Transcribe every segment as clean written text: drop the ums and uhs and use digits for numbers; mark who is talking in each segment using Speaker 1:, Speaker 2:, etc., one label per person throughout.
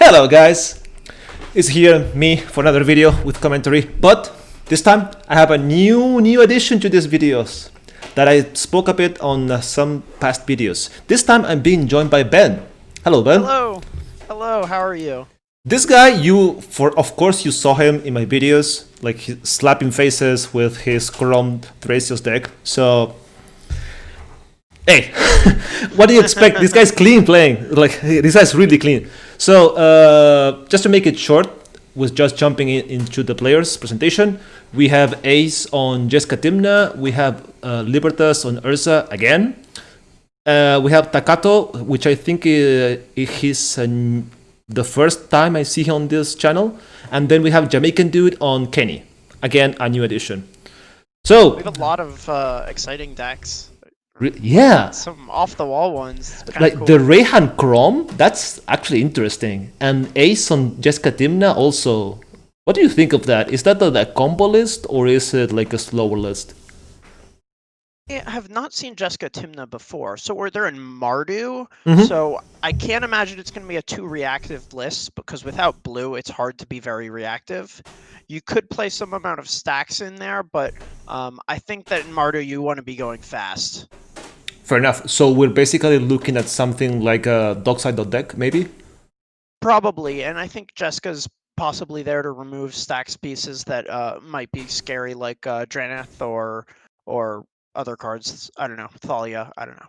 Speaker 1: Hello guys, it's here me for another video with commentary, but this time I have a new addition to these videos that I spoke a bit on some past videos. This time I'm being joined by Ben. Hello Ben.
Speaker 2: Hello, how are you?
Speaker 1: This guy, of course you saw him in my videos, like slapping faces with his Kraum Thracios deck, so hey, what do you expect? This guy's clean playing. Like, this guy's really clean. So, just to make it short, with just jumping into the players' presentation, we have Ace on Jeska Tymna, we have Libertas on Urza again, we have sTakkato, which I think he's the first time I see him on this channel, and then we have Jamaican Dude on Kenny, again a new addition. So
Speaker 2: we have a lot of exciting decks.
Speaker 1: Yeah,
Speaker 2: some off-the-wall ones.
Speaker 1: Like
Speaker 2: cool.
Speaker 1: The Reyhan Kraum, that's actually interesting. And Ace on Jeska Tymna also. What do you think of that? Is that a combo list or is it like a slower list?
Speaker 2: I have not seen Jeska Tymna before. So they're in Mardu.
Speaker 1: Mm-hmm.
Speaker 2: So I can't imagine it's going to be a too reactive list because without blue, it's hard to be very reactive. You could play some amount of stacks in there, but I think that in Mardu you want to be going fast.
Speaker 1: Fair enough. So we're basically looking at something like a dockside.deck, maybe?
Speaker 2: Probably, and I think Jeska's possibly there to remove stacks pieces that might be scary, like Draneth or other cards. I don't know, Thalia, I don't know.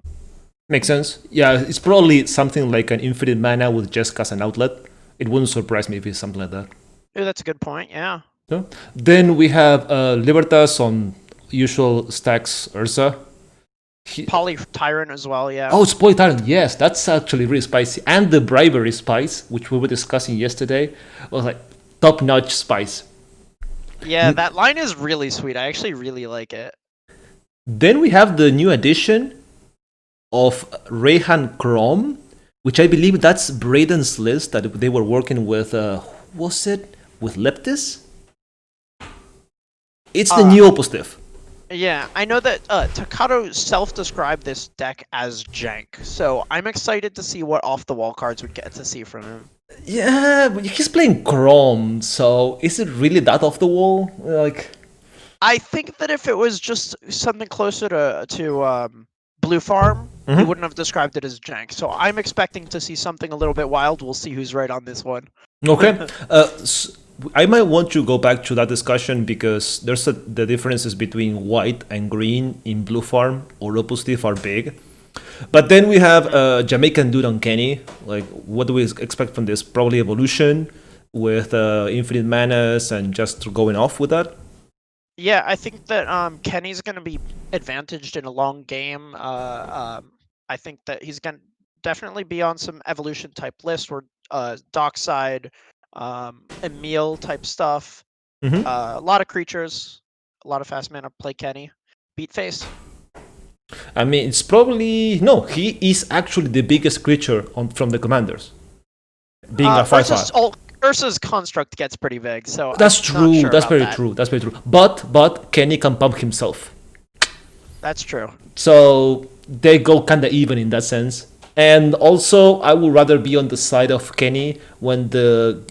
Speaker 1: Makes sense. Yeah, it's probably something like an infinite mana with Jeska as an outlet. It wouldn't surprise me if it's something like that.
Speaker 2: Oh, that's a good point, yeah.
Speaker 1: So, then we have Libertas on usual stacks Urza.
Speaker 2: Poly Tyrant as well, yeah.
Speaker 1: Oh, it's Poly Tyrant, yes, that's actually really spicy. And the Bribery Spice, which we were discussing yesterday, was like top-notch spice.
Speaker 2: Yeah, that line is really sweet. I actually really like it.
Speaker 1: Then we have the new addition of Reyhan Kraum, which I believe that's Braden's list that they were working with, was it with Leptis? It's the new Opustif.
Speaker 2: Yeah, I know that sTakkato self-described this deck as jank, so I'm excited to see what off-the-wall cards we get to see from him.
Speaker 1: Yeah, but he's playing Kraum, so is it really that off the wall? Like,
Speaker 2: I think that if it was just something closer to Blue Farm, he wouldn't have described it as jank. So I'm expecting to see something a little bit wild. We'll see who's right on this one.
Speaker 1: Okay. I might want to go back to that discussion because the differences between white and green in Blue Farm or Opustif are big. But then we have Jamaican Dude on Kenny. Like, what do we expect from this? Probably evolution with infinite manas and just going off with that.
Speaker 2: Yeah, I think that Kenny's going to be advantaged in a long game. I think that he's going to definitely be on some evolution type list or dockside, Emil type stuff. A lot of creatures, a lot of fast mana. Play Kenny. Beat face.
Speaker 1: I mean, it's probably... No, he is actually the biggest creature from the commanders. Being a 5/5.
Speaker 2: Urza's construct gets pretty big, so
Speaker 1: that's true. That's very true. That's very true. But Kenny can pump himself.
Speaker 2: That's true.
Speaker 1: So they go kind of even in that sense. And also, I would rather be on the side of Kenny when the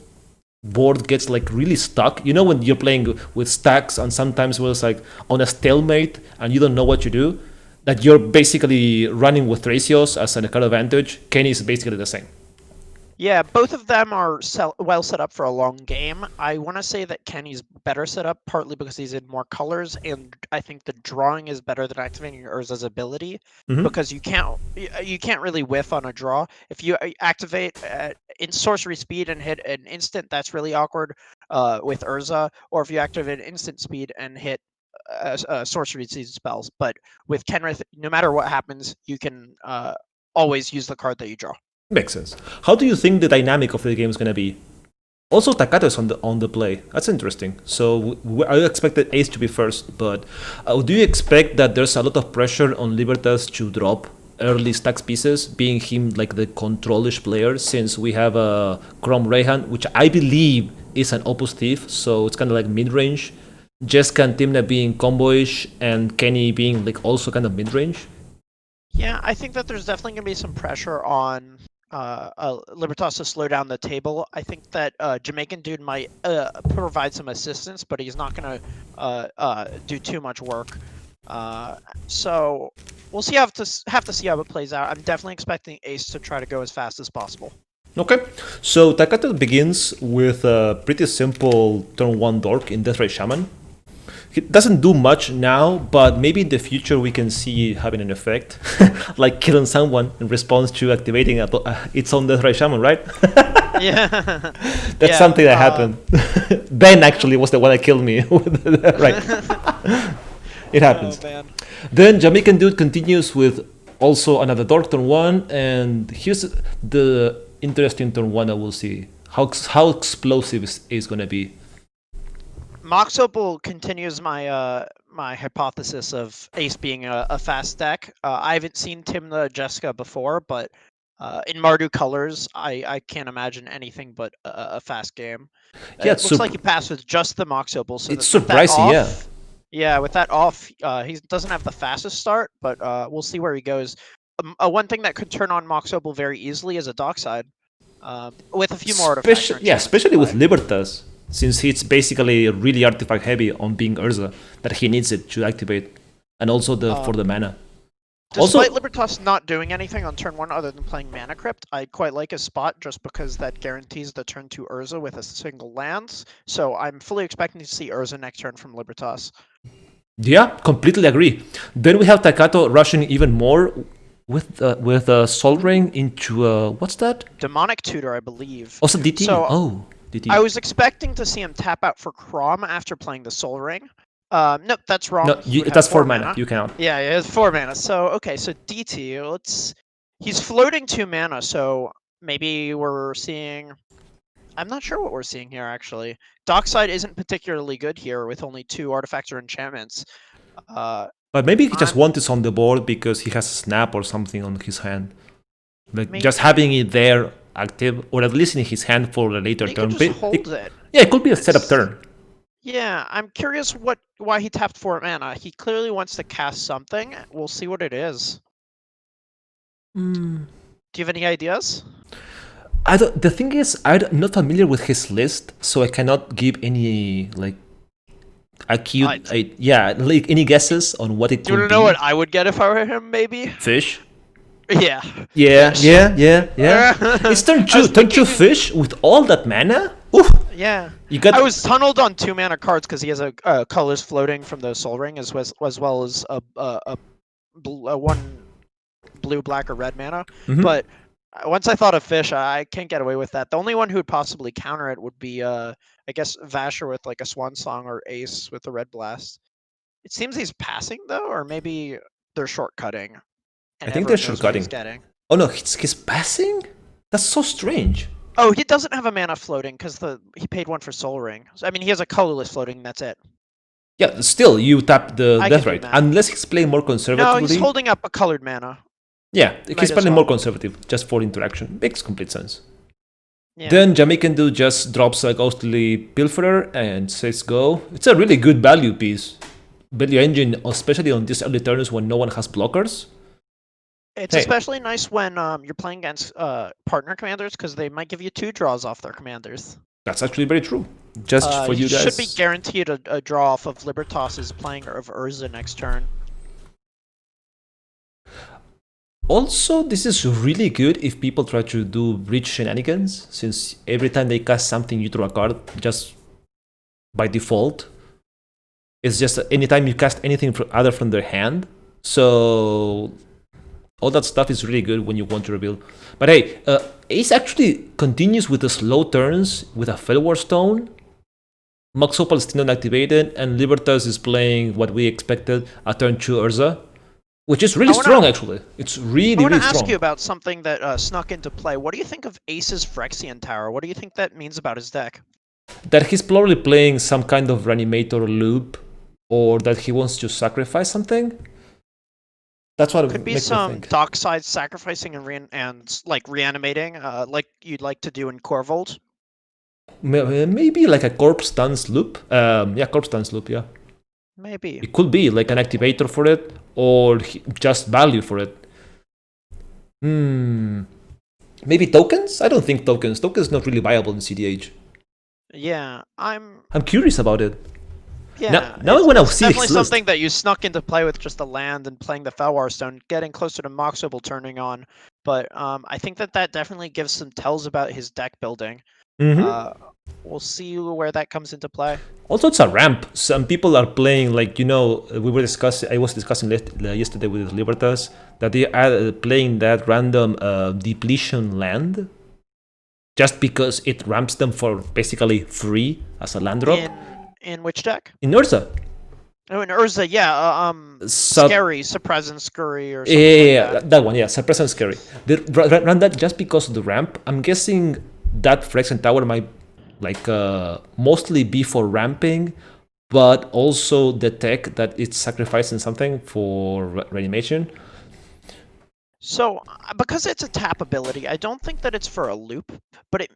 Speaker 1: board gets like really stuck. You know, when you're playing with stacks and sometimes when it's like on a stalemate and you don't know what to do, that you're basically running with Thracios as an card advantage. Kenny is basically the same.
Speaker 2: Yeah, both of them are well set up for a long game. I want to say that Kenny's better set up, partly because he's in more colors, and I think the drawing is better than activating Urza's ability, because you can't really whiff on a draw. If you activate in sorcery speed and hit an instant, that's really awkward with Urza, or if you activate instant speed and hit sorcery season spells. But with Kenrith, no matter what happens, you can always use the card that you draw.
Speaker 1: Makes sense. How do you think the dynamic of the game is going to be? Also, sTakkato is on the play. That's interesting. So I expected Ace to be first, but do you expect that there's a lot of pressure on Libertas to drop early stacks pieces, being him like the controlish player, since we have a Kraum Reyhan, which I believe is an Opustif, so it's kind of like mid-range. Jeska and Tymna being comboish, and Kenny being like also kind of mid-range.
Speaker 2: Yeah, I think that there's definitely going to be some pressure on Libertas to slow down the table. I think that Jamaican dude might provide some assistance, but he's not going to do too much work. So we'll see. Have to see how it plays out. I'm definitely expecting Ace to try to go as fast as possible.
Speaker 1: Okay, so sTakkato begins with a pretty simple turn 1 Dork in Deathray Shaman. It doesn't do much now, but maybe in the future we can see having an effect, like killing someone in response to activating its own Deathray Shaman, right?
Speaker 2: Yeah,
Speaker 1: That's something that happened. Ben actually was the one that killed me. Right. It happens.
Speaker 2: Oh, man.
Speaker 1: Then Jamaican dude continues with also another Dork turn 1, and here's the interesting turn 1 that we'll see. How explosive is going to be.
Speaker 2: Mox Opal continues my my hypothesis of Ace being a fast deck. I haven't seen Tymna Jeska before, but in Mardu colors, I can't imagine anything but a fast game.
Speaker 1: Yeah,
Speaker 2: it looks like he passed with just the Mox Opal. So
Speaker 1: it's surprising, yeah.
Speaker 2: Yeah, with that off, he doesn't have the fastest start, but we'll see where he goes. One thing that could turn on Mox Opal very easily is a Dockside, with a few more artifacts.
Speaker 1: Yeah, especially with Libertas, since it's basically really artifact heavy on being Urza, that he needs it to activate, and also for the mana.
Speaker 2: Despite Libertas not doing anything on turn 1 other than playing Mana Crypt, I quite like his spot just because that guarantees the turn 2 Urza with a single lands. So I'm fully expecting to see Urza next turn from Libertas.
Speaker 1: Yeah, completely agree. Then we have sTakkato rushing even more with Sol Ring into what's that?
Speaker 2: Demonic Tutor, I believe.
Speaker 1: Also DT.
Speaker 2: So,
Speaker 1: DT.
Speaker 2: I was expecting to see him tap out for Kraum after playing the Sol Ring. Nope, that's wrong.
Speaker 1: No, that's 4 mana. You cannot.
Speaker 2: Yeah, it's 4 mana. So okay, so DT. He's floating 2 mana, so maybe we're seeing. I'm not sure what we're seeing here actually. Dockside isn't particularly good here with only 2 artifacts or enchantments.
Speaker 1: But maybe he just wants it on the board because he has a snap or something on his hand. Like just having it there active, or at least in his hand for a later turn.
Speaker 2: Could just hold it.
Speaker 1: Yeah, it could be a setup turn.
Speaker 2: Yeah, I'm curious why he tapped 4 mana. He clearly wants to cast something. We'll see what it is. Do you have any ideas?
Speaker 1: The thing is, I'm not familiar with his list, so I cannot give any any guesses on what it could be.
Speaker 2: Do you want to know what I would get if I were him? Maybe
Speaker 1: fish.
Speaker 2: Yeah.
Speaker 1: It's turn 2. Turn 2 fish with all that mana. Oof.
Speaker 2: Yeah. I was tunneled on 2 mana cards because he has a colors floating from the Sol Ring as well as a 1 blue, black, or red mana. But once I thought of fish, I can't get away with that. The only one who would possibly counter it would be, I guess, Vasher with like a Swan Song or Ace with a Red Blast. It seems he's passing though, or maybe they're shortcutting.
Speaker 1: I think they're shortcutting. Oh no, he's passing? That's so strange.
Speaker 2: Oh, he doesn't have a mana floating because he paid 1 for Sol Ring. So, I mean, he has a colorless floating. That's it. Yeah,
Speaker 1: still you tap the death rate unless he's playing more conservatively.
Speaker 2: No, he's holding up a colored mana.
Speaker 1: Yeah, he's playing more conservative, just for interaction. Makes complete sense. Yeah. Then Jamaican dude just drops a Ghostly Pilferer and says go. It's a really good value piece. Value engine, especially on these early turns when no one has blockers.
Speaker 2: It's especially nice when you're playing against partner commanders because they might give you 2 draws off their commanders.
Speaker 1: That's actually very true. Just for you guys.
Speaker 2: Should be guaranteed a draw off of Libertas' playing of Urza next turn.
Speaker 1: Also, this is really good if people try to do bridge shenanigans, since every time they cast something you draw a card, just by default. It's just anytime you cast anything other from their hand. So all that stuff is really good when you want to reveal. But hey, Ace actually continues with the slow turns with a Fellwar Stone. Mox Opal is still not activated, and Libertas is playing what we expected, a turn 2 Urza. Which is really strong, actually. It's really, really strong.
Speaker 2: I want to ask you about something that snuck into play. What do you think of Ace's Phyrexian Tower? What do you think that means about his deck?
Speaker 1: That he's probably playing some kind of Reanimator loop, or that he wants to sacrifice something. That's what
Speaker 2: could be some Dockside sacrificing and like reanimating, like you'd like to do in Corvold.
Speaker 1: Maybe like a Corpse Dance loop. Corpse Dance loop. Yeah.
Speaker 2: Maybe.
Speaker 1: It could be like an activator for it, or just value for it. Maybe tokens? I don't think tokens. Tokens not really viable in cEDH.
Speaker 2: Yeah, I'm
Speaker 1: curious about it.
Speaker 2: Yeah,
Speaker 1: now when I
Speaker 2: it's
Speaker 1: see
Speaker 2: definitely
Speaker 1: this list,
Speaker 2: something that you snuck into play with just a land and playing the Felwar Stone, getting closer to Moxoble turning on. But I think that definitely gives some tells about his deck building. We'll see where that comes into play.
Speaker 1: also it's a ramp. Some people are playing like I was discussing yesterday with Libertas that they are playing that random depletion land just because it ramps them for basically free as a land drop.
Speaker 2: In which deck?
Speaker 1: In Urza.
Speaker 2: Oh, in Urza, yeah. Scary, Suppress and Scurry or something like that.
Speaker 1: That one, yeah, Suppress and Scary. They run that just because of the ramp. I'm guessing that Phyrexian Tower might mostly be for ramping, but also the tech that it's sacrificing something for reanimation.
Speaker 2: So, because it's a tap ability, I don't think that it's for a loop. But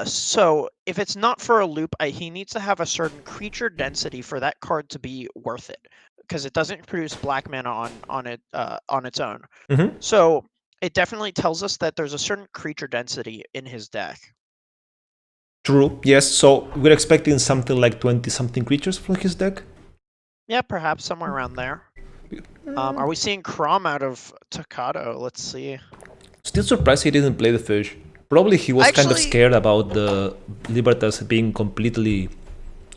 Speaker 2: so if it's not for a loop, he needs to have a certain creature density for that card to be worth it, because it doesn't produce black mana on its own. So it definitely tells us that there's a certain creature density in his deck.
Speaker 1: True. Yes. So we're expecting something like 20-something creatures from his deck.
Speaker 2: Yeah, perhaps somewhere around there. Are we seeing Kraum out of sTakkato? Let's see.
Speaker 1: Still surprised he didn't play the fish. Probably he was kind of scared about the Libertas being completely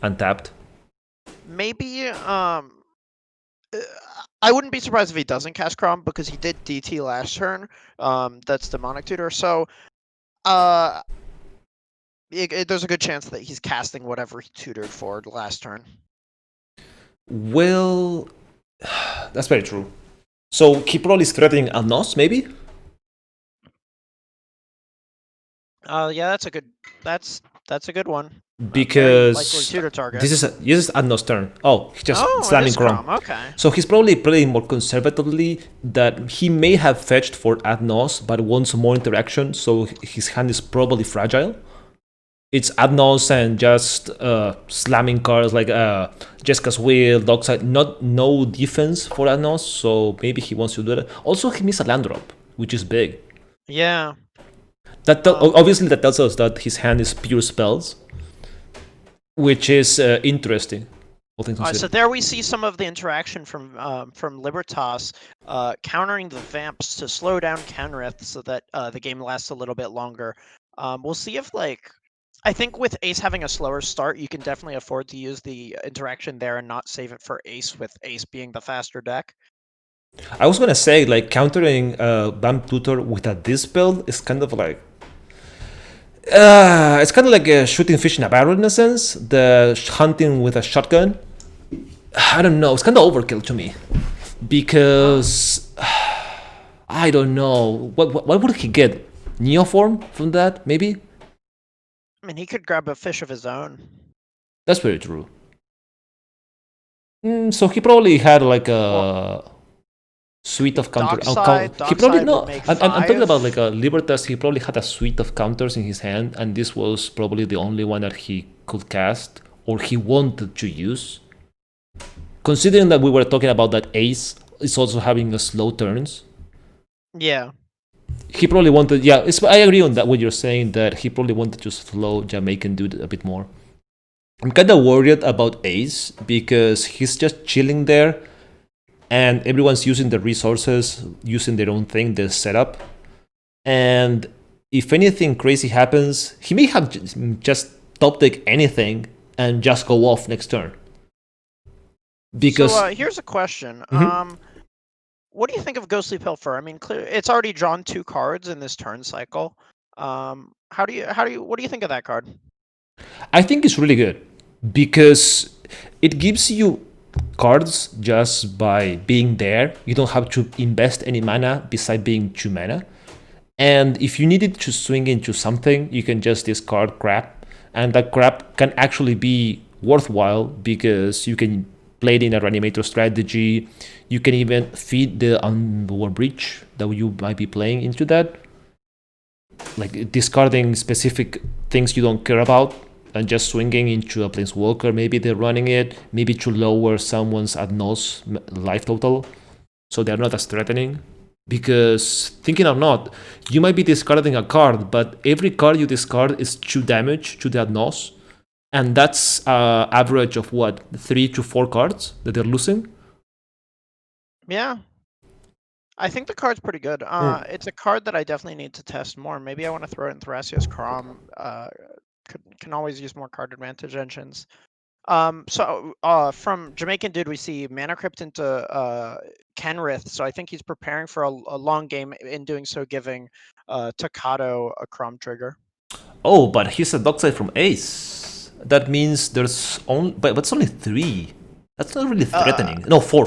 Speaker 1: untapped.
Speaker 2: Maybe, I wouldn't be surprised if he doesn't cast Kraum, because he did DT last turn. That's Demonic Tutor, so there's a good chance that he's casting whatever he tutored for last turn.
Speaker 1: Well, that's very true. So he probably is threatening Alnos, maybe?
Speaker 2: Yeah, that's a good one.
Speaker 1: Because
Speaker 2: tutor target.
Speaker 1: this is Alnos' turn. Oh, he's just slamming Kraum.
Speaker 2: Okay.
Speaker 1: So he's probably playing more conservatively, that he may have fetched for Adnos, but wants more interaction, so his hand is probably fragile. It's Adnos and just slamming cards like Jeska's Will, Dockside, no defense for Adnos, so maybe he wants to do that. Also, he missed a land drop, which is big.
Speaker 2: Yeah.
Speaker 1: Obviously, that tells us that his hand is pure spells, which is interesting.
Speaker 2: So there we see some of the interaction from Libertas countering the Vamps to slow down Kenrith so that the game lasts a little bit longer. We'll see if I think with Ace having a slower start, you can definitely afford to use the interaction there and not save it for Ace, with Ace being the faster deck.
Speaker 1: I was gonna say, countering Vamp Tutor with a this build is kind of like... it's kind of like a shooting fish in a barrel in a sense. The hunting with a shotgun. I don't know, it's kind of overkill to me. Because... I don't know. What would he get? Neoform from that, maybe?
Speaker 2: I mean, he could grab a fish of his own.
Speaker 1: That's very true. So he probably had a suite of counters. He probably I'm talking about a Libertas. He probably had a suite of counters in his hand, and this was probably the only one that he could cast or he wanted to use. Considering that we were talking about that Ace is also having a slow turns.
Speaker 2: Yeah.
Speaker 1: He probably wanted, I agree on that, what you're saying, that he probably wanted to slow Jamaican dude a bit more. I'm kind of worried about Ace, because he's just chilling there, and everyone's using the resources, using their own thing, their setup. And if anything crazy happens, he may have just top deck anything and just go off next turn. Because
Speaker 2: here's a question. What do you think of Ghostly Pilfer? I mean, it's already drawn 2 cards in this turn cycle. What do you think of that card?
Speaker 1: I think it's really good, because it gives you cards just by being there. You don't have to invest any mana beside being 2 mana. And if you needed to swing into something, you can just discard crap. And that crap can actually be worthwhile, because you can play it in a reanimator strategy. You can even feed the Unwar Breach that you might be playing into that. Like discarding specific things you don't care about and just swinging into a Planeswalker. Maybe they're running it, maybe to lower someone's Adnos life total, so they're not as threatening. Because, thinking or not, you might be discarding a card, but every card you discard is 2 damage to that NOS. And that's average of what? 3 to 4 cards that they're losing?
Speaker 2: Yeah. I think the card's pretty good. It's a card that I definitely need to test more. Maybe I want to throw it in Thrasios Kraum. Can always use more card advantage engines. From Jamaican Dude, we see Mana Crypt into Kenrith, so I think he's preparing for a long game, in doing so giving sTakkato a Kraum trigger.
Speaker 1: Oh, but he's a dockside from Ace. That means there's only... But it's only 3. That's not really threatening. No, 4,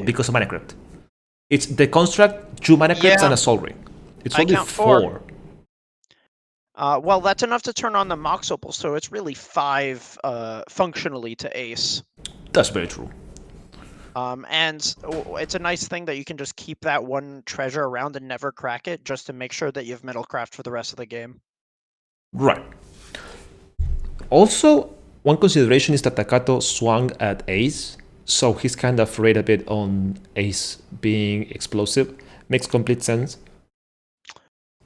Speaker 1: because of Mana Crypt. It's the construct, 2 Mana Crypts, and a Soul Ring. It's only 4.
Speaker 2: Well, that's enough to turn on the Mox Opal, so it's really 5 functionally to Ace.
Speaker 1: That's very true.
Speaker 2: And it's a nice thing that you can just keep that one treasure around and never crack it, just to make sure that you have Metalcraft for the rest of the game.
Speaker 1: Right. Also, one consideration is that sTakkato swung at Ace, so he's kind of afraid a bit on Ace being explosive. Makes complete sense.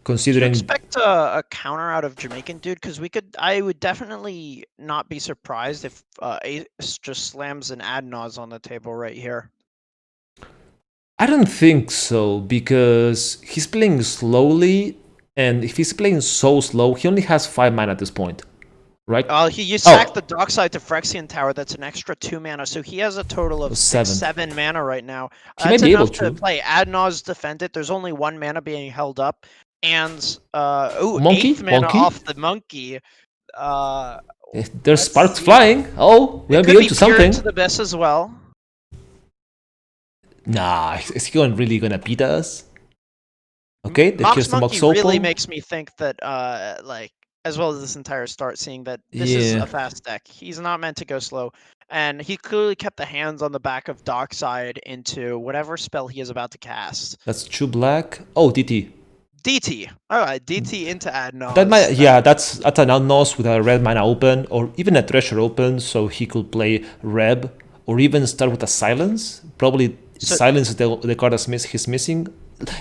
Speaker 1: Considering...
Speaker 2: Do you expect a counter out of Jamaican Dude? Because I would definitely not be surprised if Ace just slams an Adnaz on the table right here.
Speaker 1: I don't think so, because he's playing slowly, and if he's playing so slow, he only has 5 mana at this point, right?
Speaker 2: You sacked the Dockside to Phyrexian Tower, that's an extra 2 mana, so he has a total of 7 mana right now.
Speaker 1: He might be able
Speaker 2: to play Adnaz, defend it, there's only 1 mana being held up, and
Speaker 1: Monkey?
Speaker 2: 8th mana off the Monkey.
Speaker 1: There's sparks flying. Oh, we might be able to something.
Speaker 2: To the best as well.
Speaker 1: Nah, is he really gonna beat us? Okay,
Speaker 2: Mox Monkey really makes me think that, as well as this entire start, seeing that this is a fast deck. He's not meant to go slow, and he clearly kept the hands on the back of Dockside into whatever spell he is about to cast.
Speaker 1: That's 2 black. Oh, DT.
Speaker 2: DT. Alright, DT into Adnaz.
Speaker 1: That might, that's an Adnaz with a red mana open, or even a treasure open, so he could play Reb, or even start with a Silence. Probably Silence is the card he's missing.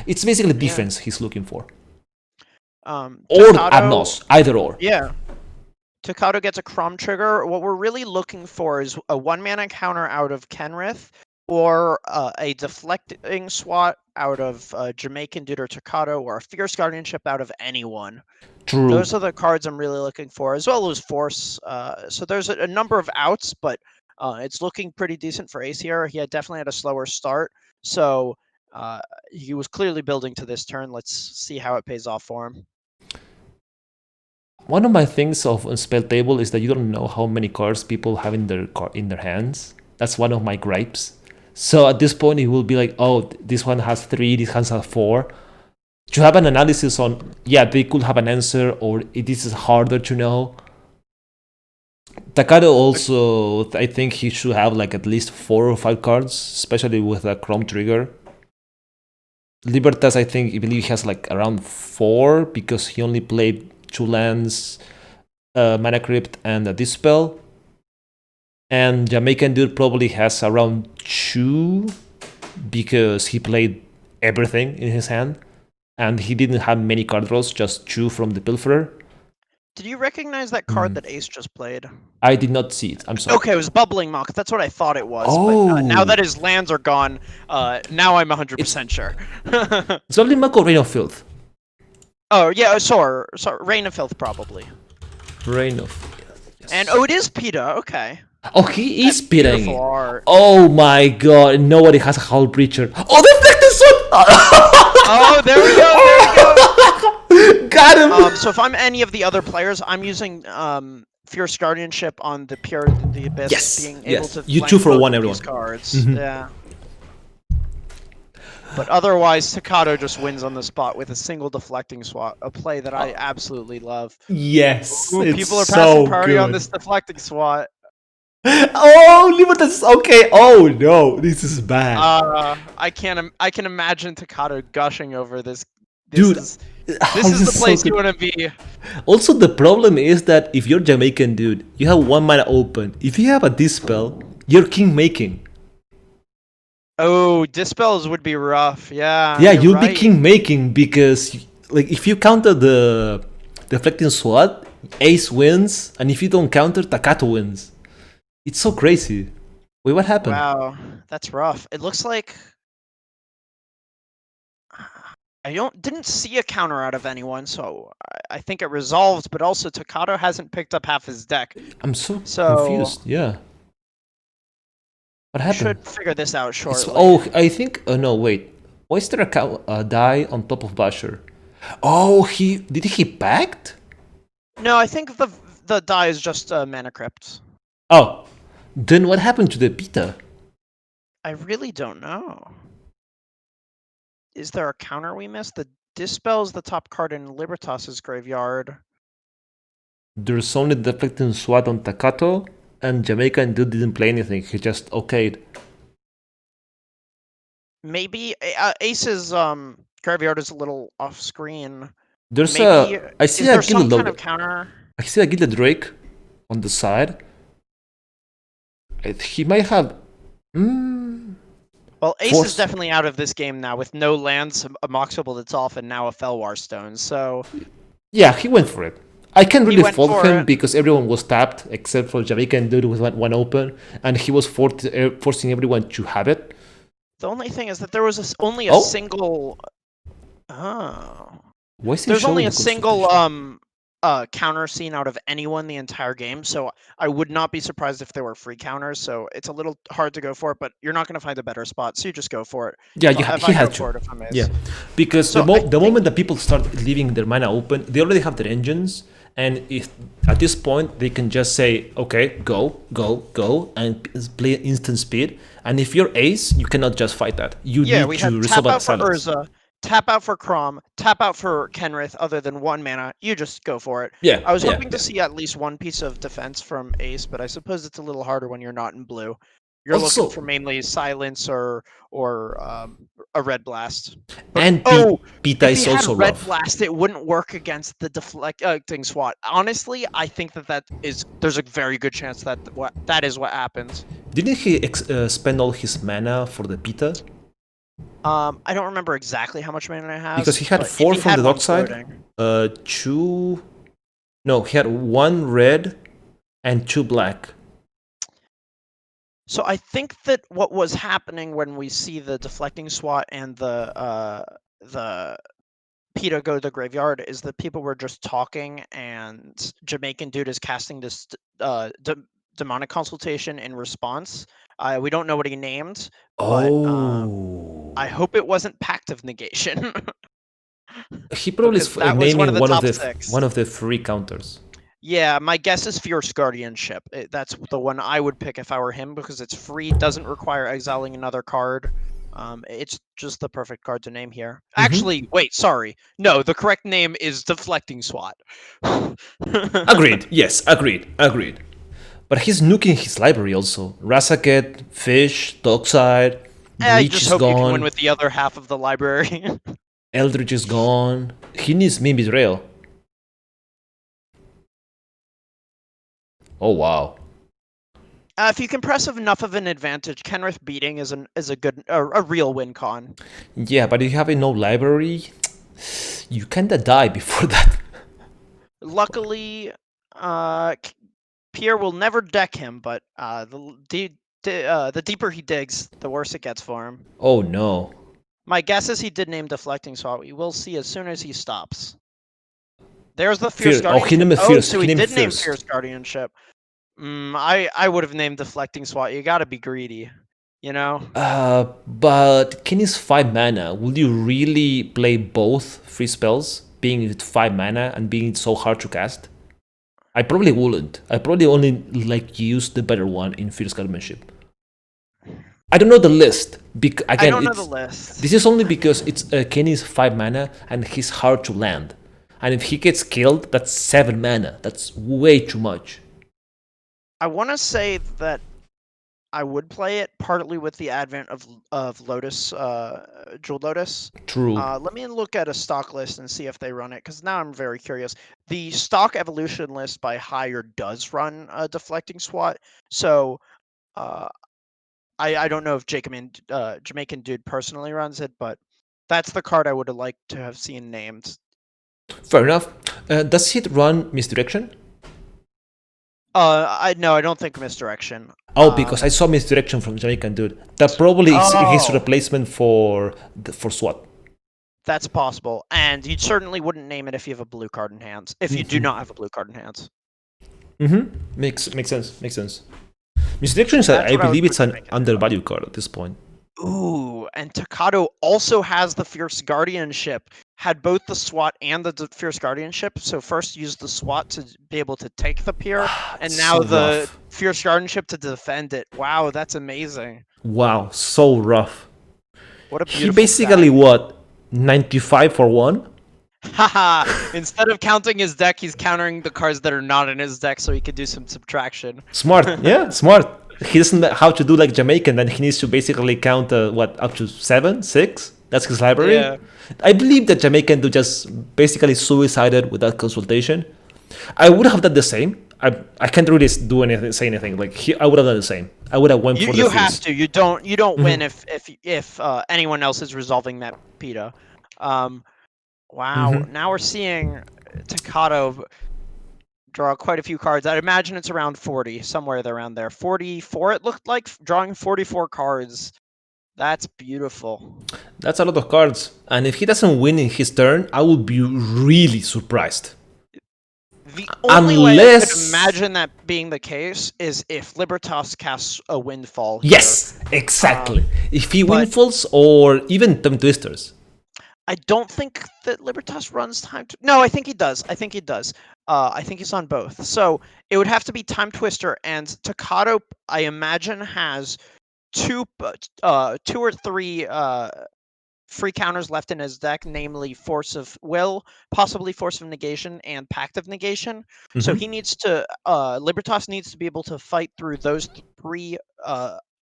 Speaker 1: It's basically defense he's looking for. Or Adnaz, either or.
Speaker 2: Yeah. sTakkato gets a Kraum trigger. What we're really looking for is a 1 mana counter out of Kenrith, or a deflecting SWAT out of Jamaican Dude or sTakkato, or a Fierce Guardianship out of anyone.
Speaker 1: True.
Speaker 2: Those are the cards I'm really looking for, as well as Force. So there's a number of outs, but it's looking pretty decent for Ace here. He definitely had a slower start, so he was clearly building to this turn. Let's see how it pays off for him.
Speaker 1: One of my things on spell table is that you don't know how many cards people have in their hands. That's one of my gripes. So at this point, it will be like, oh, this one has 3, this one has 4. To have an analysis on, they could have an answer, or this is harder to know. sTakkato also, I think he should have like at least 4 or 5 cards, especially with a Kraum trigger. Libertas, I believe he has like around 4, because he only played 2 lands, Mana Crypt, and a Dispel. And Jamaican Dude probably has around 2, because he played everything in his hand, and he didn't have many card draws, just 2 from the Pilferer.
Speaker 2: Did you recognize that card that Ace just played?
Speaker 1: I did not see it, I'm sorry.
Speaker 2: Okay, it was Bubbling Mox, that's what I thought it was.
Speaker 1: Oh.
Speaker 2: But, now that his lands are gone, now I'm 100% sure.
Speaker 1: It's Bubbling Mox or Reign of Filth?
Speaker 2: Oh, yeah, sorry, Reign of Filth, probably.
Speaker 1: Reign of Filth, yes.
Speaker 2: And, it is PETA, okay.
Speaker 1: Oh, he is pitting.
Speaker 2: Art.
Speaker 1: Oh my god, nobody has a Howl Breacher. Oh, Deflected Sword!
Speaker 2: Oh, there we go,
Speaker 1: Got him!
Speaker 2: So if I'm any of the other players, I'm using Fierce Guardianship on the the Abyss, being able to
Speaker 1: you 2 for 1, everyone.
Speaker 2: Cards. Yeah. But otherwise, sTakkato just wins on the spot with a single deflecting SWAT, a play that I absolutely love.
Speaker 1: Yes,
Speaker 2: people are passing priority on this deflecting SWAT.
Speaker 1: Oh, Libertas, okay. Oh no, this is bad.
Speaker 2: I can imagine sTakkato gushing over this.
Speaker 1: Dude,
Speaker 2: this is the place you want to be.
Speaker 1: Also, the problem is that if you're Jamaican Dude, you have 1 mana open. If you have a Dispel, you're king making.
Speaker 2: Oh, dispels would be rough. Yeah,
Speaker 1: Yeah,
Speaker 2: you're
Speaker 1: you'll be
Speaker 2: right.
Speaker 1: king making because like if you counter the deflecting sword, Ace wins, and if you don't counter, Takato wins. It's so crazy. Wait, what happened?
Speaker 2: Wow, that's rough. It looks like I didn't see a counter out of anyone, so I think it resolved. But also, sTakkato hasn't picked up half his deck,
Speaker 1: I'm so
Speaker 2: so
Speaker 1: confused. Yeah, what
Speaker 2: we
Speaker 1: happened?
Speaker 2: should figure this out
Speaker 1: It's
Speaker 2: shortly.
Speaker 1: oh, I think. No, wait. Why is there a die on top of Basher? Oh, he packed?
Speaker 2: No, I think the die is just mana crypt.
Speaker 1: Oh, then what happened to the beta?
Speaker 2: I really don't know. Is there a counter we missed? The dispel's the top card in Libertas's graveyard.
Speaker 1: There's only deflecting swat on Takato, and Jamaican dude didn't play anything. He just okayed.
Speaker 2: Maybe Ace's graveyard is a little off screen.
Speaker 1: There's
Speaker 2: Maybe
Speaker 1: I see
Speaker 2: is
Speaker 1: a
Speaker 2: there
Speaker 1: Gilded
Speaker 2: some kind of
Speaker 1: Load.
Speaker 2: counter?
Speaker 1: I see a Gilded Drake on the side. He might have.
Speaker 2: Well, Ace
Speaker 1: Force.
Speaker 2: is definitely out of this game now with no lands, a Moxable that's off, and now a Felwar Stone. So
Speaker 1: Yeah, he went for it. I can't
Speaker 2: he
Speaker 1: really
Speaker 2: went
Speaker 1: fault
Speaker 2: for
Speaker 1: him
Speaker 2: it.
Speaker 1: because everyone was tapped except for Jamaican dude with one open, and he was forcing everyone to have it.
Speaker 2: The only thing is that there was only a
Speaker 1: Oh,
Speaker 2: single. Oh,
Speaker 1: why is he
Speaker 2: there's only
Speaker 1: showing
Speaker 2: a
Speaker 1: the
Speaker 2: single
Speaker 1: consultation?
Speaker 2: counter scene out of anyone the entire game. So I would not be surprised if there were free counters. So it's a little hard to go for it, but you're not going to find a better spot. So you just go for it.
Speaker 1: Yeah,
Speaker 2: If
Speaker 1: he
Speaker 2: I go
Speaker 1: had to.
Speaker 2: for it, if I'm
Speaker 1: Yeah,
Speaker 2: Ace.
Speaker 1: because
Speaker 2: So I
Speaker 1: the
Speaker 2: think
Speaker 1: moment that people start leaving their mana open, they already have their engines, and if at this point they can just say, okay, go, go, go, and play instant speed. And if you're Ace, you cannot just fight that. You
Speaker 2: yeah,
Speaker 1: need
Speaker 2: we
Speaker 1: to
Speaker 2: had
Speaker 1: resolve
Speaker 2: tap
Speaker 1: that
Speaker 2: out for
Speaker 1: silence.
Speaker 2: Urza, tap out for Kraum, tap out for Kenrith. Other than one mana, you just go for it.
Speaker 1: Yeah,
Speaker 2: I was
Speaker 1: yeah,
Speaker 2: hoping to
Speaker 1: yeah.
Speaker 2: see at least one piece of defense from Ace, but I suppose it's a little harder when you're not in blue. You're looking for
Speaker 1: Also,
Speaker 2: mainly silence or a red blast. But
Speaker 1: and
Speaker 2: oh,
Speaker 1: Pita
Speaker 2: if he
Speaker 1: is
Speaker 2: had
Speaker 1: also
Speaker 2: red
Speaker 1: rough.
Speaker 2: blast, it wouldn't work against the deflecting SWAT. Honestly, I think there's a very good chance that that is what happens.
Speaker 1: Didn't he spend all his mana for the Pita?
Speaker 2: I don't remember exactly how much mana it
Speaker 1: Because
Speaker 2: has,
Speaker 1: he had
Speaker 2: but if
Speaker 1: four
Speaker 2: he
Speaker 1: from
Speaker 2: had
Speaker 1: the dark
Speaker 2: one
Speaker 1: side,
Speaker 2: floating.
Speaker 1: two. No, he had one red and two black.
Speaker 2: So I think that what was happening when we see the deflecting SWAT and the PETA go to the graveyard is that people were just talking, and Jamaican dude is casting this demonic consultation in response. We don't know what he named, but
Speaker 1: Oh.
Speaker 2: I hope it wasn't Pact of Negation
Speaker 1: He probably
Speaker 2: because
Speaker 1: is
Speaker 2: that was one of
Speaker 1: naming
Speaker 2: the top six.
Speaker 1: one of the three counters.
Speaker 2: Yeah, my guess is Fierce Guardianship. That's the one I would pick if I were him because it's free, doesn't require exiling another card. It's just the perfect card to name here. Actually, wait, sorry. No, the correct name is Deflecting SWAT.
Speaker 1: Agreed. Yes, agreed. Agreed. But he's nuking his library also. Rasaket, Fish, Dockside,
Speaker 2: I
Speaker 1: Breach
Speaker 2: just
Speaker 1: is
Speaker 2: hope you can win
Speaker 1: gone,
Speaker 2: with the other half of the library.
Speaker 1: Eldritch is gone. He needs Mimi Betrayal. Oh wow.
Speaker 2: If you can press enough of an advantage, Kenrith beating is a real win con.
Speaker 1: Yeah, but if you have no library, you kinda die before that.
Speaker 2: Luckily, Pierre will never deck him, but the deeper he digs, the worse it gets for him.
Speaker 1: Oh no.
Speaker 2: My guess is he did name Deflecting SWAT. We will see as soon as he stops. There's the Fierce
Speaker 1: Fierce. Oh, he
Speaker 2: Guardianship.
Speaker 1: named it
Speaker 2: Oh,
Speaker 1: Fierce.
Speaker 2: so
Speaker 1: He
Speaker 2: he
Speaker 1: named it
Speaker 2: did name
Speaker 1: Fierce.
Speaker 2: Fierce Guardianship. I would have named Deflecting SWAT. You gotta be greedy, you know?
Speaker 1: But Kenny's 5 mana, will you really play both free spells, being it 5 mana and being so hard to cast? I probably wouldn't. I probably only like use the better one in Fierce Guardianship. I don't know the list.
Speaker 2: I don't know the list.
Speaker 1: This is only because it's Kenny's 5 mana and he's hard to land. And if he gets killed, that's 7 mana. That's way too much.
Speaker 2: I want to say that I would play it partly with the advent of Lotus, Jeweled Lotus.
Speaker 1: True.
Speaker 2: Let me look at a stock list and see if they run it, because now I'm very curious. The stock evolution list by Hire does run a Deflecting SWAT, so I don't know if Jamaican Dude personally runs it, but that's the card I would have liked to have seen named.
Speaker 1: Fair enough. Does it run Misdirection?
Speaker 2: I don't think Misdirection.
Speaker 1: Oh, because I saw Misdirection from Jamaican Dude. That probably is his replacement for SWAT.
Speaker 2: That's possible, and you certainly wouldn't name it if you have a blue card in hands. If you do not have a blue card in hands.
Speaker 1: Makes sense. Misdirection is, I believe, it's an undervalued card at this point.
Speaker 2: Ooh, and sTakkato also has the Fierce Guardianship. Had both the SWAT and the Fierce Guardianship. So first used the SWAT to be able to take the pier, and now the Fierce Guardianship to defend it. Wow, that's amazing.
Speaker 1: Wow, so rough.
Speaker 2: What a beautiful
Speaker 1: He basically, what, 95 for 1?
Speaker 2: Haha, instead of counting his deck, he's countering the cards that are not in his deck so he could do some subtraction.
Speaker 1: Smart, yeah, smart. He doesn't know how to do like Jamaican, then he needs to basically count, up to 7, 6? That's his library?
Speaker 2: Yeah.
Speaker 1: I believe that Jamaican do just basically suicided without consultation. I would have done the same. I can't really say anything. Like I would have done the same. I would have went for the
Speaker 2: You have to. You don't win if anyone else is resolving that PETA. Wow. Now we're seeing sTakkato draw quite a few cards. I'd imagine it's around 40, somewhere around there. 44, it looked like, drawing 44 cards. That's beautiful.
Speaker 1: That's a lot of cards. And if he doesn't win in his turn, I will be really surprised.
Speaker 2: The only way I could imagine that being the case is if Libertas casts a Windfall here.
Speaker 1: Yes, exactly. If he Windfalls or even Time Twisters.
Speaker 2: I don't think that Libertas runs Time Twister. No, I think he does. I think he's on both. So it would have to be Time Twister, and sTakkato, I imagine, has two or three free counters left in his deck, namely Force of Will, possibly Force of Negation, and Pact of Negation. So he needs to Libertas needs to be able to fight through those three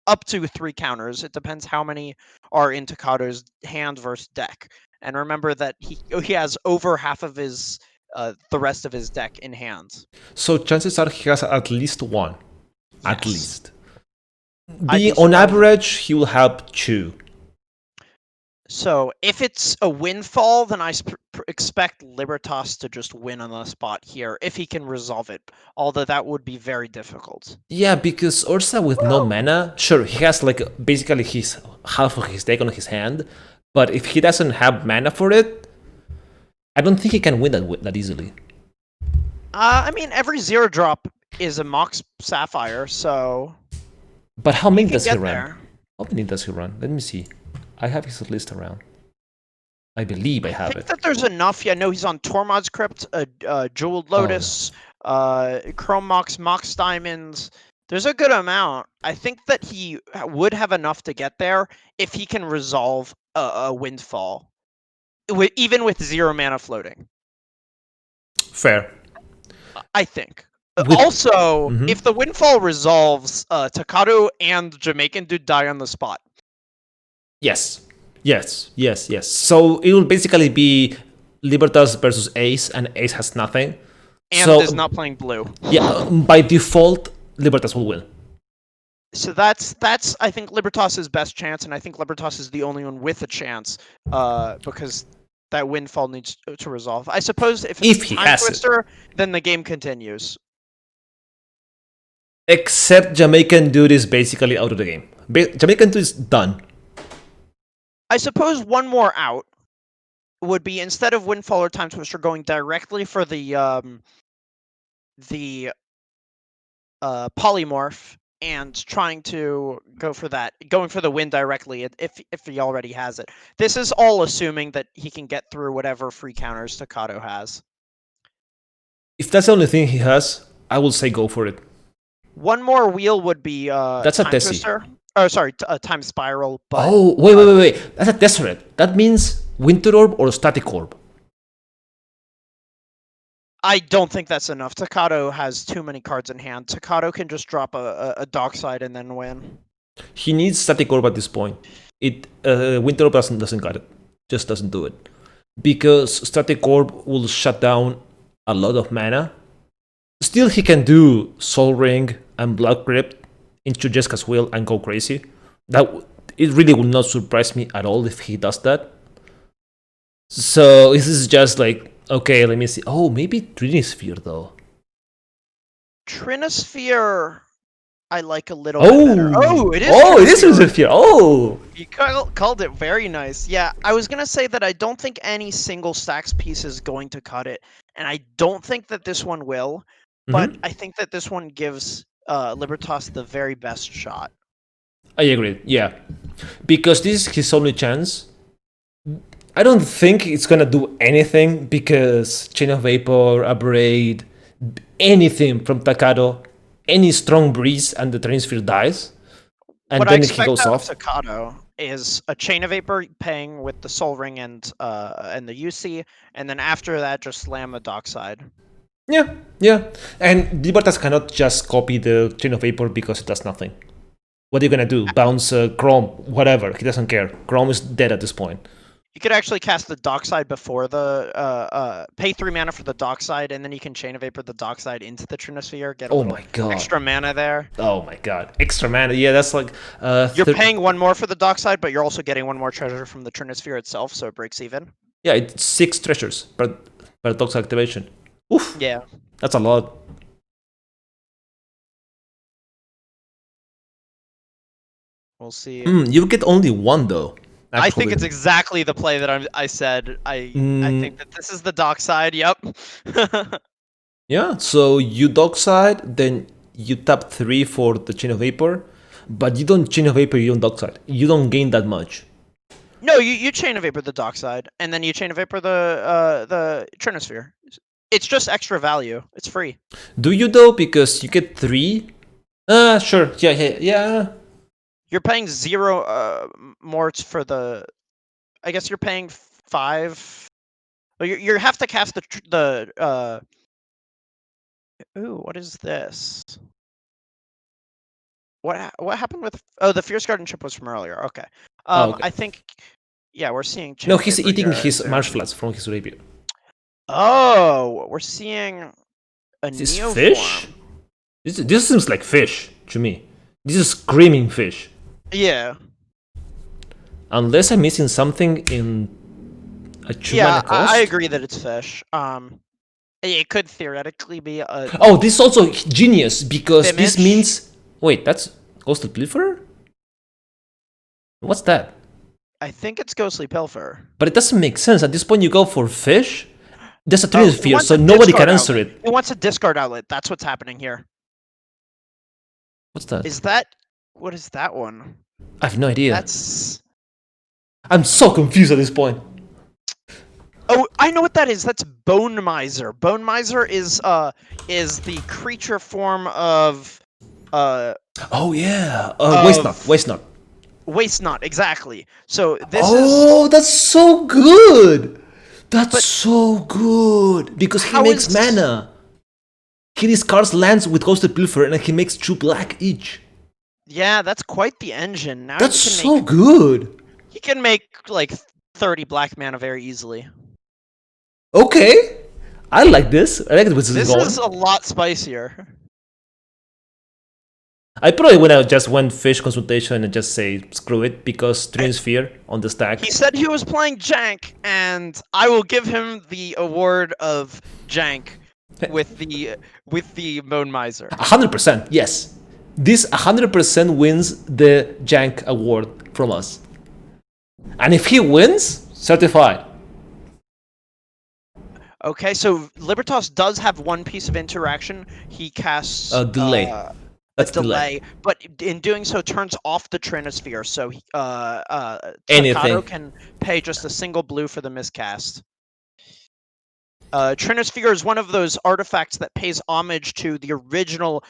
Speaker 2: up to 3 counters. It depends how many are in sTakkato's hand versus deck. And remember that he has over half of his the rest of his deck in hand.
Speaker 1: So chances are he has at least one.
Speaker 2: Yes.
Speaker 1: At least. On average, he will have 2.
Speaker 2: So if it's a Windfall, then I expect Libertas to just win on the spot here, if he can resolve it. Although that would be very difficult.
Speaker 1: Yeah, because Urza with no mana, sure, he has like basically his half of his deck on his hand, but if he doesn't have mana for it, I don't think he can win that easily.
Speaker 2: I mean, every 0-drop is a Mox Sapphire, so...
Speaker 1: But how many does he run? How many does he run? Let me see. I have his list around. I believe I have it.
Speaker 2: I think that there's enough. Yeah, I know he's on Tormod's Crypt, Jeweled Lotus, Chrome Mox, Mox Diamonds. There's a good amount. I think that he would have enough to get there if he can resolve a Windfall, even with 0 mana floating.
Speaker 1: Fair.
Speaker 2: I think. Also, if the Windfall resolves, sTakkato and Jamaican Dude die on the spot.
Speaker 1: Yes. So it will basically be Libertas versus Ace, and Ace has nothing.
Speaker 2: And is not playing blue.
Speaker 1: Yeah, by default, Libertas will win.
Speaker 2: So that's I think Libertas' best chance, and I think Libertas is the only one with a chance, because that Windfall needs to resolve. I suppose if it's Time Twister, then the game continues.
Speaker 1: Except Jamaican Dude is basically out of the game. Jamaican Dude is done.
Speaker 2: I suppose one more out would be, instead of Windfall or Time Twister, going directly for the Polymorph and trying to go for that, going for the win directly if he already has it. This is all assuming that he can get through whatever free counters sTakkato has.
Speaker 1: If that's the only thing he has, I will say go for it.
Speaker 2: One more wheel would be
Speaker 1: that's a
Speaker 2: Time Twister. Oh, sorry, Time Spiral. But,
Speaker 1: oh, wait. That's a Tesseract. That means Winter Orb or Static Orb.
Speaker 2: I don't think that's enough. sTakkato has too many cards in hand. sTakkato can just drop a Dockside and then win.
Speaker 1: He needs Static Orb at this point. Winter Orb doesn't got it. Just doesn't do it. Because Static Orb will shut down a lot of mana. Still, he can do Soul Ring and Blood Crypt into Jeska's will and go crazy. It really would not surprise me at all if he does that. So this is just like, okay, let me see. Oh, maybe Trinisphere though.
Speaker 2: Trinisphere, I like a little bit better. Oh, it is.
Speaker 1: Oh, it is Trinisphere. Oh,
Speaker 2: you called it very nice. Yeah, I was gonna say that I don't think any single stacks piece is going to cut it, and I don't think that this one will. But I think that this one gives Libertas the very best shot.
Speaker 1: I agree. Yeah, because this is his only chance. I don't think it's gonna do anything because Chain of Vapor, Abrade, anything from sTakkato, any strong breeze and the Trinisphere dies, and
Speaker 2: what
Speaker 1: then
Speaker 2: I
Speaker 1: he goes off.
Speaker 2: sTakkato is a Chain of Vapor paying with the Soul Ring and the UC, and then after that just slam the Dockside.
Speaker 1: Yeah, and Libertas cannot just copy the Chain of Vapor because it does nothing. What are you gonna do? Bounce Kraum, whatever. He doesn't care. Kraum is dead at this point.
Speaker 2: You could actually cast the Dockside before the pay 3 mana for the Dockside, and then you can Chain of Vapor the Dockside into the Trinisphere. Get a little extra mana there.
Speaker 1: Oh my god, extra mana! Yeah, that's like
Speaker 2: you're paying 1 more for the Dockside, but you're also getting 1 more treasure from the Trinisphere itself, so it breaks even.
Speaker 1: Yeah, it's 6 treasures per Dockside activation. Oof.
Speaker 2: Yeah,
Speaker 1: that's a lot.
Speaker 2: We'll see.
Speaker 1: You get only 1 though.
Speaker 2: Actually. I think it's exactly the play that I said. I think that this is the Dockside. Yep.
Speaker 1: Yeah. So you Dockside, then you tap 3 for the Chain of Vapor, but you don't Chain of Vapor. You don't Dockside. You don't gain that much.
Speaker 2: No, you Chain of Vapor the Dockside, and then you Chain of Vapor the Trinisphere. It's just extra value. It's free.
Speaker 1: Do you though? Because you get 3. Sure. Yeah.
Speaker 2: You're paying 0 more for the. I guess you're paying 5. You have to cast the. Ooh, what is this? What happened with? Oh, the Fierce Guardianship was from earlier. Okay. Okay. I think. Yeah, we're seeing.
Speaker 1: No, he's eating his marsh flats from his rapier.
Speaker 2: Oh, we're seeing a Neo
Speaker 1: fish.
Speaker 2: Form.
Speaker 1: This seems like fish to me. This is screaming fish.
Speaker 2: Yeah.
Speaker 1: Unless I'm missing something in a 2 mana cost.
Speaker 2: I agree that it's fish. It could theoretically be a.
Speaker 1: Oh, this is also genius because this means. Wait, that's Ghostly Pilferer? What's that?
Speaker 2: I think it's Ghostly Pilferer.
Speaker 1: But it doesn't make sense. At this point, you go for fish. There's a Trinisphere, so nobody can answer it.
Speaker 2: It wants a discard outlet. That's what's happening here.
Speaker 1: What's that?
Speaker 2: What is that one?
Speaker 1: I have no idea. I'm so confused at this point.
Speaker 2: Oh, I know what that is. That's Bone Miser. Bone Miser is the creature form of
Speaker 1: Oh yeah. Waste Knot.
Speaker 2: Waste Knot, exactly. So this is.
Speaker 1: Oh, that's so good. That's so good because he makes mana. He discards lands with Ghostly Pilferer and he makes 2 black each.
Speaker 2: Yeah, that's quite the engine. Now
Speaker 1: that's so good.
Speaker 2: He can make like 30 black mana very easily.
Speaker 1: Okay, I like this. I like it. This
Speaker 2: is a lot spicier.
Speaker 1: I probably would have just went fish consultation and just say screw it because Trinisphere on the stack.
Speaker 2: He said he was playing Jank, and I will give him the award of Jank with the Bone Miser.
Speaker 1: 100%, yes. This 100% wins the Jank award from us. And if he wins, certified.
Speaker 2: Okay, so Libertas does have 1 piece of interaction. He casts
Speaker 1: a delay.
Speaker 2: That's delay, but in doing so turns off the Trinisphere, so sTakkato can pay just a single blue for the miscast. Trinisphere is one of those artifacts that pays homage to the original.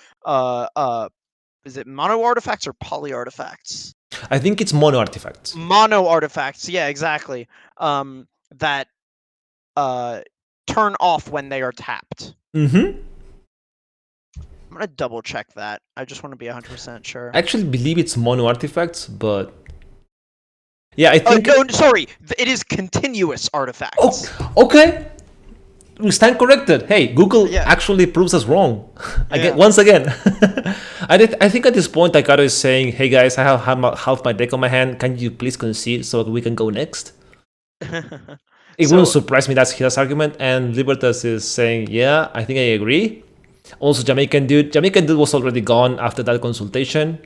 Speaker 2: Is it mono artifacts or poly artifacts?
Speaker 1: I think it's mono artifacts.
Speaker 2: Mono artifacts, yeah, exactly. That turn off when they are tapped.
Speaker 1: Mm-hmm.
Speaker 2: I'm gonna double check that. I just want to be 100% sure.
Speaker 1: I actually believe it's mono artifacts, but yeah, I think.
Speaker 2: No, sorry, it is continuous artifacts.
Speaker 1: Oh, okay. we stand corrected. Hey, Google actually proves us wrong. Again, once again. I think at this point, Tykkato is saying, hey guys, I have half my deck on my hand. Can you please concede so we can go next? It wouldn't surprise me that's his argument. And Libertas is saying, yeah, I think I agree. Also, Jamaican dude was already gone after that consultation.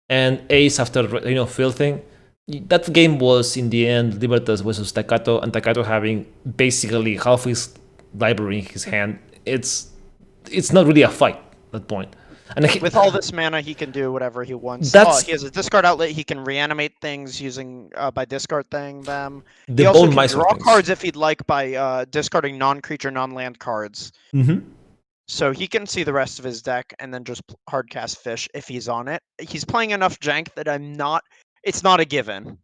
Speaker 1: And Ace after, filthing. That game was, in the end, Libertas versus Tykkato, and Tykkato having basically half his library in his hand. It's not really a fight at that point. And
Speaker 2: with all this mana, he can do whatever he wants. He has a discard outlet. He can reanimate things using by discarding them. He also can draw cards if he'd like by discarding non-creature, non-land cards.
Speaker 1: Mm-hmm.
Speaker 2: So he can see the rest of his deck and then just hardcast Fish if he's on it. He's playing enough jank that it's not a given.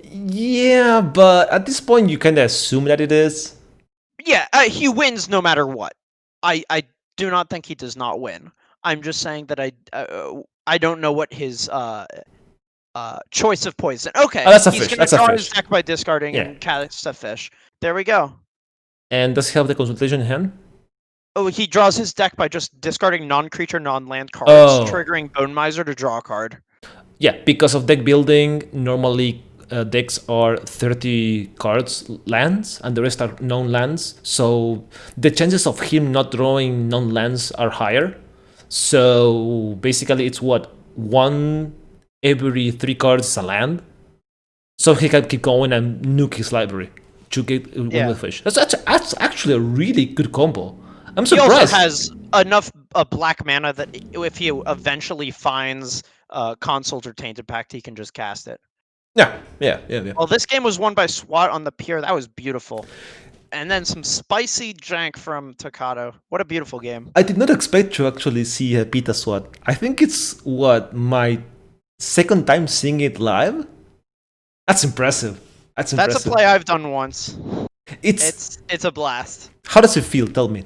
Speaker 1: Yeah, but at this point you kind of assume that it is.
Speaker 2: Yeah, he wins no matter what. I do not think he does not win. I'm just saying that I don't know what his choice of poison. Okay,
Speaker 1: that's a
Speaker 2: he's
Speaker 1: fish.
Speaker 2: Gonna draw his deck by discarding and cast a Fish. There we go.
Speaker 1: And does he have the consultation in hand?
Speaker 2: Oh, he draws his deck by just discarding non-creature, non-land cards, triggering Bone Miser to draw a card.
Speaker 1: Yeah, because of deck building, normally decks are 30 cards lands, and the rest are non-lands. So the chances of him not drawing non-lands are higher. So basically, it's what? 1 every 3 cards is a land. So he can keep going and nuke his library to get win with Fish. That's actually a really good combo. I'm surprised.
Speaker 2: He also has enough black mana that if he eventually finds Consult or Tainted Pact, he can just cast it.
Speaker 1: Yeah.
Speaker 2: Well, this game was won by SWAT on the pier. That was beautiful. And then some spicy jank from Tykkato. What a beautiful game.
Speaker 1: I did not expect to actually see a Pita SWAT. I think it's, my second time seeing it live? That's impressive. That's a
Speaker 2: play I've done once. It's a blast.
Speaker 1: How does it feel? Tell me.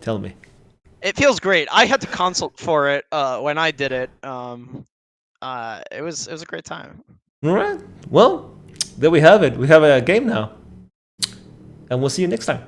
Speaker 2: It feels great. I had to consult for it when I did it. It was a great time.
Speaker 1: All right. Well, there we have it. We have a game now. And we'll see you next time.